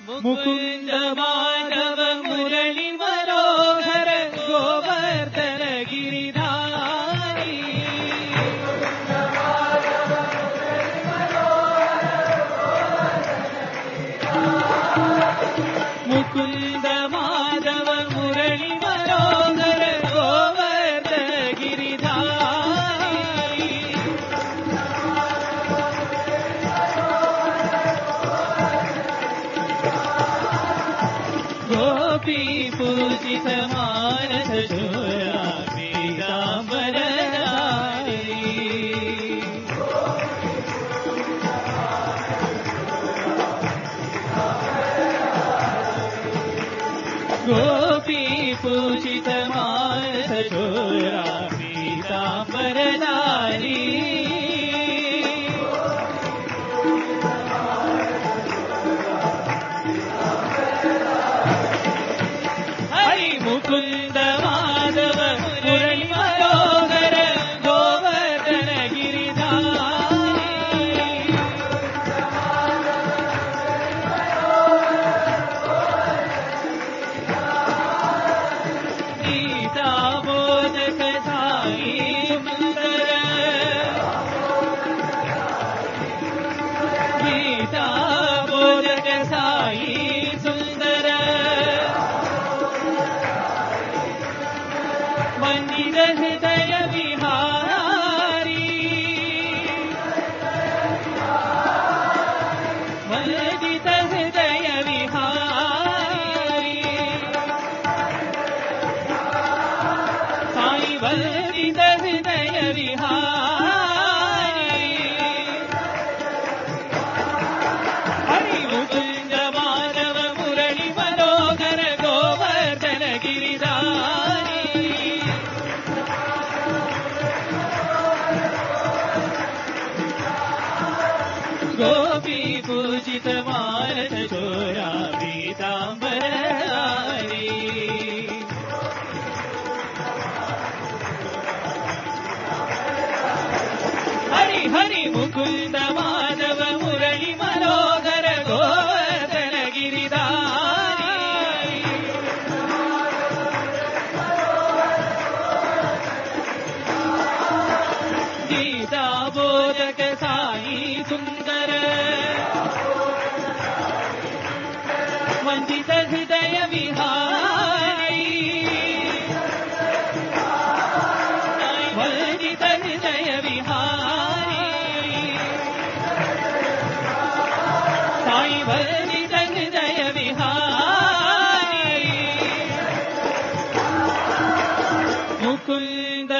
मुकुंद माधव मुरली मनोहर गोवर्धन गिरिधारी मुकुंद माधव मुरली मनोहर गोवर्धन गिरिधारी गोपी पूजित मानस शोरा पीतांबर गोपी पूजित मानस शोरा पीतांबरधारी हरि मुकुंद माधव मुरली मनोहर गोवर्धन गिरिधारी गीता बोधक साई सुंदर गीता बोधक साई सुंदर वंदित हृदय विहारी वंदित हृदय विहारी साई वंदित हृदय विहारी हरि मुकुंद माधव मुरली मनोहर गोवर्धन गिरिधारी गोपी पूजित मानस शोरा पीतांबरधारी हरि हरि मुकुंद माधव मुरली मनोहर गोवर्धन गिरिधारी गीता बोधक साई सुंदर वंदित हृदय विहारी वंदित हृदय विहारी साई वंदित हृदय विहारी मुकुंद